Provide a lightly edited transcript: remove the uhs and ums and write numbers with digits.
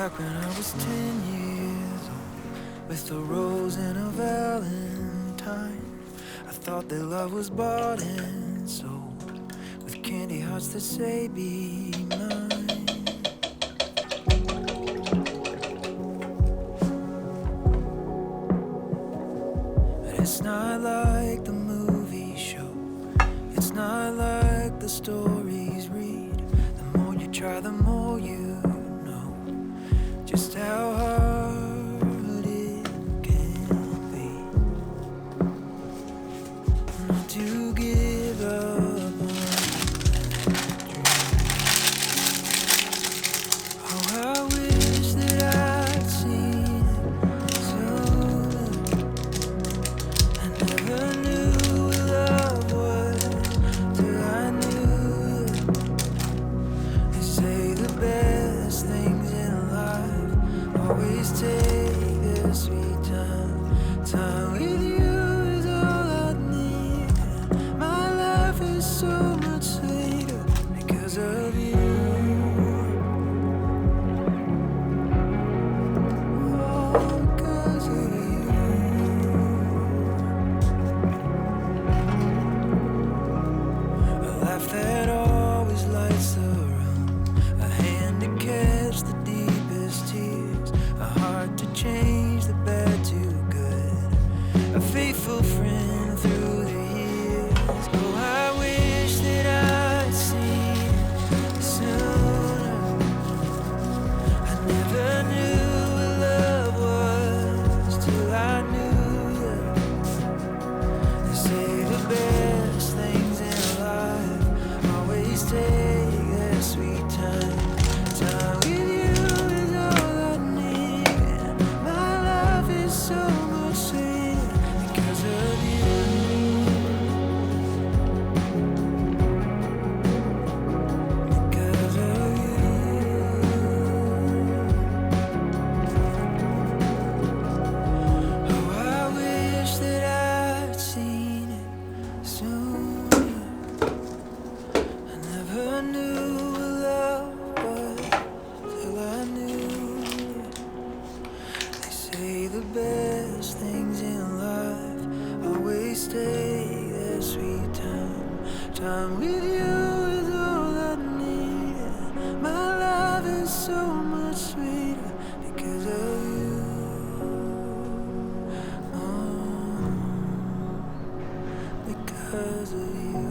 back when I was 10 years old, with a rose and a valentine. I thought that love was bought and sold, with candy hearts that say be mine. But it's not like the movie show, it's not like the stories read. The more you try, the more you know just how hard it can be not to give up on that dream. Oh, I wish that I'd seen it sooner. I never knew what love was till I knew it. They say the best things in life always take their sweet time. Time with you is all I need. My life is so much sweeter because of you. Oh, because of you. A laugh that always lights the room, a hand to catch the deepest tears, a heart to change the bad to good, a faithful friend through the years. Oh, I wish that I'd seen it sooner. I never knew what love was till I knew it. They say the best things in life always take their sweet time. Time with you is all I need. My life is so much sweeter because of you. Because of you. Oh, I wish that I'd seen it sooner. I never knew what love was till I knew it. They say the best things in life always take their sweet time. Time with you is all I need. My life is so much sweeter because of you. Oh, because of you.